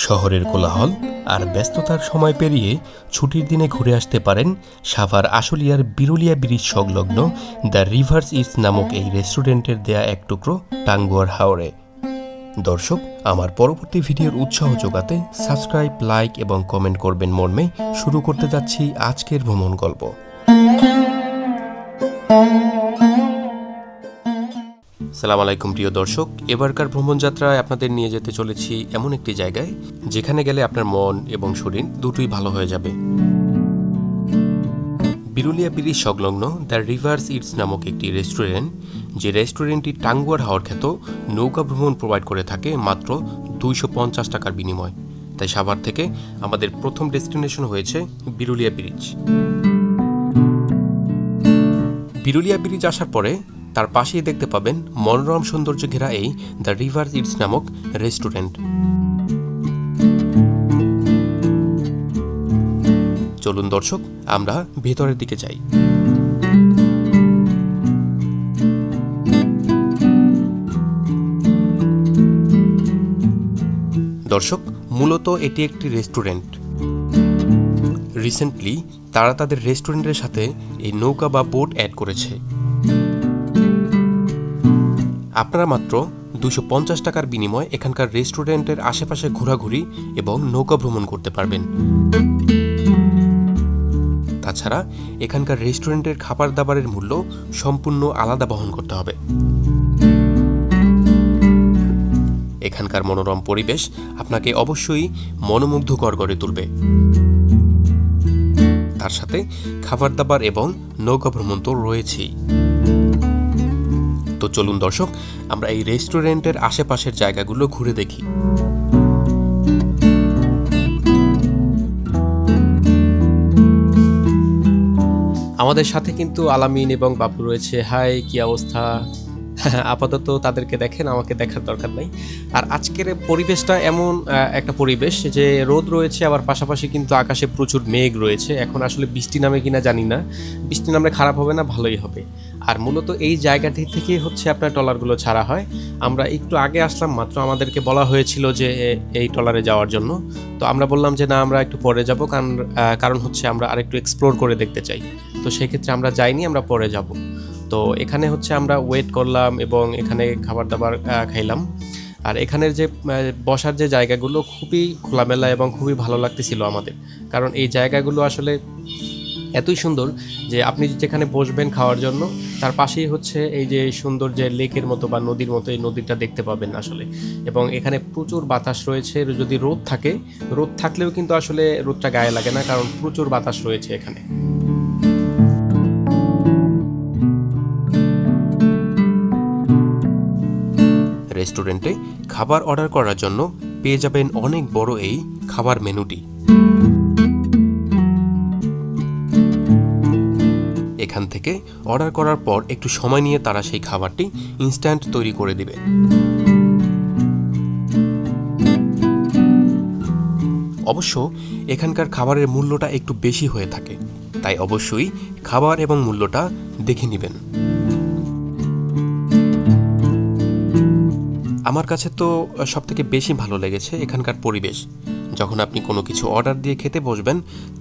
শহরের কোলাহল আর ব্যস্ততার সময় পেরিয়ে ছুটির দিনে ঘুরে আসতে পারেন সাভার আশুলিয়ার বিরুলিয়া ব্রিজ সংলগ্ন দ্য রিভার্স ইস্ট নামক এই রেস্টুরেন্টের দেয়া এক টুকরো টাঙ্গুয়ার হাওরে। দর্শক, আমার পরবর্তী ভিডিওর উৎসাহ যোগাতে সাবস্ক্রাইব, লাইক এবং কমেন্ট করবেন মর্মে শুরু করতে যাচ্ছি আজকের ভ্রমণ গল্প। সালাম আলাইকুম প্রিয় দর্শক, এবারকার ভ্রমণ যাত্রায় আপনাদের নিয়ে যেতে চলেছি এমন একটি জায়গায় যেখানে গেলে আপনার মন এবং শরীর দুটোই ভালো হয়ে যাবে। বিরুলিয়া ব্রিজ সংলগ্ন দ্য রিভার্স ইস্ট নামক একটি রেস্টুরেন্ট, যে রেস্টুরেন্টটি টাঙ্গুয়ার হাওর খ্যাত নৌকা ভ্রমণ প্রোভাইড করে থাকে মাত্র 250 টাকার বিনিময়। তাই সাভার থেকে আমাদের প্রথম ডেস্টিনেশন হয়েছে বিরুলিয়া ব্রিজ। বিরুলিয়া ব্রিজ আসার পরে তার পাশেই দেখতে পাবেন মনোরম সৌন্দর্য ঘেরা এই দ্য রিভার্স ইস্ট নামক রেস্টুরেন্ট। চলুন দর্শক, আমরা ভেতরের দিকে যাই। দর্শক, মূলত এটি একটি রেস্টুরেন্ট। রিসেন্টলি তারা তাদের রেস্টুরেন্টের সাথে এই নৌকা বা বোট অ্যাড করেছে। আপনারা মাত্র 250 টাকার বিনিময়ে এখানকার রেস্টুরেন্টের আশেপাশে ঘোরাঘুরি এবং নৌকা ভ্রমণ করতে পারবেন। তাছাড়া এখানকার রেস্টুরেন্টের খাবার দাবারের মূল্য সম্পূর্ণ আলাদা বহন করতে হবে। এখানকার মনোরম পরিবেশ আপনাকে অবশ্যই মনোমুগ্ধকর করে তুলবে। তার সাথে খাবার দাবার এবং নৌকা ভ্রমণ তো রয়েছেই। তো চলুন দর্শক, আমরা এই রেস্টুরেন্টের আশেপাশের জায়গাগুলো ঘুরে দেখি। আমাদের সাথে কিন্তু আলামিন এবং বাবু রয়েছে। হাই, কি অবস্থা? আপাতত তাদেরকে দেখেন, আমাকে দেখার দরকার নাই। আর আজকের পরিবেশটা এমন একটা পরিবেশ যে রোদ রয়েছে, আবার পাশাপাশি কিন্তু আকাশে প্রচুর মেঘ রয়েছে। এখন আসলে বৃষ্টি নামে কিনা জানি না, বৃষ্টি নামলে খারাপ হবে না, ভালোই হবে। আর মূলত এই জায়গাটি থেকে হচ্ছে আপনার ট্রলারগুলো ছাড়া হয়। আমরা একটু আগে আসলাম মাত্র, আমাদেরকে বলা হয়েছিল যে এই ট্রলারে যাওয়ার জন্য। তো আমরা বললাম যে না, আমরা একটু পরে যাব, কারণ হচ্ছে আমরা আরেকটু এক্সপ্লোর করে দেখতে চাই। তো সেক্ষেত্রে আমরা যাইনি, আমরা পরে যাব। তো এখানে হচ্ছে আমরা ওয়েট করলাম এবং এখানে খাবার দাবার খাইলাম। আর এখানের যে বসার যে জায়গাগুলো খুবই খোলামেলা এবং খুবই ভালো লাগতেছিল আমাদের, কারণ এই জায়গাগুলো আসলে এতই সুন্দর যে আপনি যেখানে বসবেন খাওয়ার জন্য তার পাশেই হচ্ছে এই যে সুন্দর যে লেকের মতো বা নদীর মতো এই নদীটা দেখতে পাবেন আসলে। এবং এখানে প্রচুর বাতাস রয়েছে। যদি রোদ থাকে, রোদ থাকলেও কিন্তু আসলে রোদটা গায়ে লাগে না, কারণ প্রচুর বাতাস রয়েছে এখানে। রেস্টুরেন্টে খাবার অর্ডার করার জন্য পেয়ে যাবেন অনেক বড় এই খাবার মেনুটি। এখান থেকে অর্ডার করার পর একটু সময় নিয়ে তারা সেই খাবারটি ইনস্ট্যান্ট তৈরি করে দিবে। অবশ্য এখানকার খাবারের মূল্যটা একটু বেশি হয়ে থাকে, তাই অবশ্যই খাবার এবং মূল্যটা দেখে নেবেন। আমার কাছে তো সবথেকে বেশি ভালো লেগেছে এখানকার পরিবেশ। যখন আপনি কোনো কিছু অর্ডার দিয়ে খেতে বসবেন,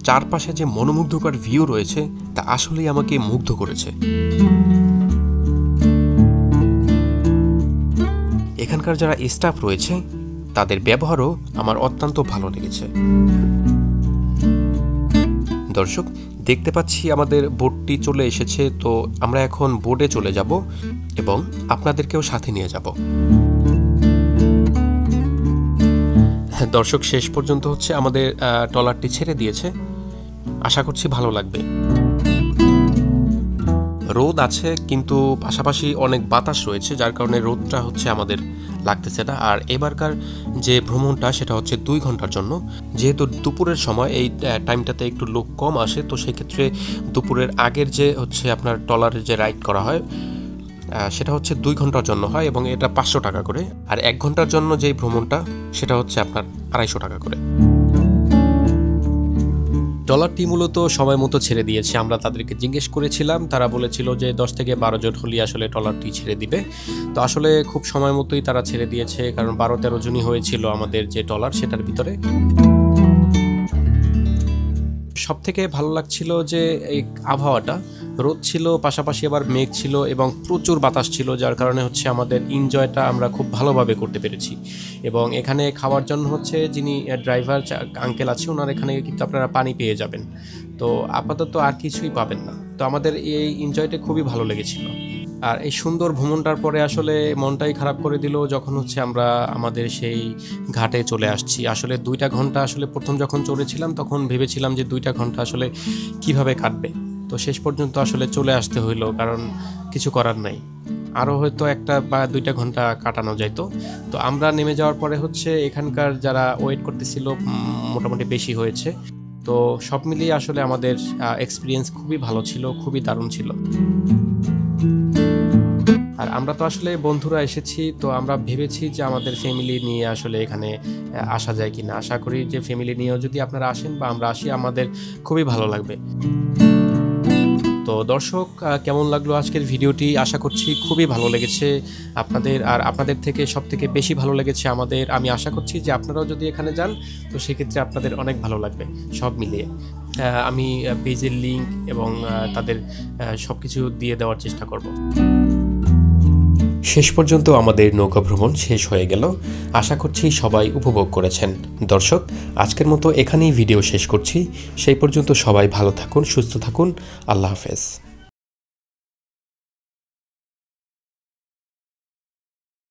চারপাশে যে মনোমুগ্ধকর ভিউ রয়েছে তা আসলেই আমাকে মুগ্ধ করেছে। এখানকার যারা স্টাফ রয়েছে তাদের ব্যবহারও আমার অত্যন্ত ভালো লেগেছে। দর্শক, দেখতে পাচ্ছি আমাদের বোটটি চলে এসেছে। তো আমরা এখন বোটে চলে যাব এবং আপনাদেরকেও সাথে নিয়ে যাব। দর্শক, শেষ পর্যন্ত হচ্ছে আমাদের ট্রলারটি ছেড়ে দিয়েছে। আশা করছি ভালো লাগবে। রোদ আছে কিন্তু পাশাপাশি অনেক বাতাস রয়েছে, যার কারণে রোদটা হচ্ছে আমাদের লাগতেছে না। আর এবারকার যে ভ্রমণটা সেটা হচ্ছে 2 ঘন্টার জন্য। যেহেতু দুপুরের সময় এই টাইমটাতে একটু লোক কম আসে, তো সেক্ষেত্রে দুপুরের আগের যে হচ্ছে আপনার ট্রলারের যে রাইড করা হয় সেটা হচ্ছে 2 ঘন্টার জন্য হয় এবং এটা 500 টাকা করে। আর 1 ঘন্টার জন্য যেই ভ্রমণটা সেটা হচ্ছে আপনার 250 টাকা করে। ট্রলারটি মূলত সময় মতো ছেড়ে দিয়েছে। আমরা তাদেরকে জিজ্ঞেস করেছিলাম, তারা বলেছিল যে 10 থেকে 12 জন হলেই আসলে ট্রলারটি ছেড়ে দিবে। তো আসলে খুব সময় মতোই তারা ছেড়ে দিয়েছে, কারণ 12-13 জনই হয়েছিল আমাদের যে ট্রলার সেটার ভিতরে। সবথেকে ভালো লাগছিল যে এই আবহাওয়াটা, রোদ ছিল, পাশাপাশি আবার মেঘ ছিল এবং প্রচুর বাতাস ছিল, যার কারণে হচ্ছে আমাদের এনজয়টা আমরা খুব ভালোভাবে করতে পেরেছি। এবং এখানে খাওয়ার জন্য হচ্ছে যিনি ড্রাইভার আঙ্কেল আছে, ওনার এখানে কিন্তু আপনারা পানি পেয়ে যাবেন। তো আপাতত আর কিছুই পাবেন না। তো আমাদের এই এনজয়টা খুবই ভালো লেগেছিল। আর এই সুন্দর ভ্রমণটার পরে আসলে মনটাই খারাপ করে দিল যখন হচ্ছে আমরা আমাদের সেই ঘাটে চলে আসছি। আসলে 2টা ঘন্টা আসলে প্রথম যখন চড়েছিলাম তখন ভেবেছিলাম যে 2টা ঘন্টা আসলে কিভাবে কাটবে। তো শেষ পর্যন্ত আসলে চলে আসতে হইলো, কারণ কিছু করার নাই। আরও হয়তো 1টা বা 2টা ঘন্টা কাটানো যাইতো। তো আমরা নেমে যাওয়ার পরে হচ্ছে এখানকার যারা ওয়েট করতেছিল মোটামুটি বেশি হয়েছে। তো সব মিলিয়ে আসলে আমাদের এক্সপিরিয়েন্স খুবই ভালো ছিল, খুবই দারুণ ছিল। আর আমরা তো আসলে বন্ধুরা এসেছি, তো আমরা ভেবেছি যে আমাদের ফ্যামিলি নিয়ে আসলে এখানে আসা যায় কিনা। আশা করি যে ফ্যামিলি নিয়েও যদি আপনারা আসেন বা আমরা আসি, আমাদের খুবই ভালো লাগবে। তো দর্শক, কেমন লাগলো আজকের ভিডিওটি? আশা করছি খুবই ভালো লেগেছে আপনাদের, আর আপনাদের থেকে সব থেকে বেশি ভালো লেগেছে আমাদের। আমি আশা করছি যে আপনারাও যদি এখানে যান তো সেক্ষেত্রে আপনাদের অনেক ভালো লাগবে সব মিলিয়ে। আমি পেজের লিঙ্ক এবং তাদের সব কিছু দিয়ে দেওয়ার চেষ্টা করব। শেষ পর্যন্ত আমাদের নৌকা ভ্রমণ শেষ হয়ে গেল। আশা করছি সবাই উপভোগ করেছেন। দর্শক, আজকের মতো এখানেই ভিডিও শেষ করছি। সেই পর্যন্ত সবাই ভালো থাকুন, সুস্থ থাকুন। আল্লাহ হাফেজ।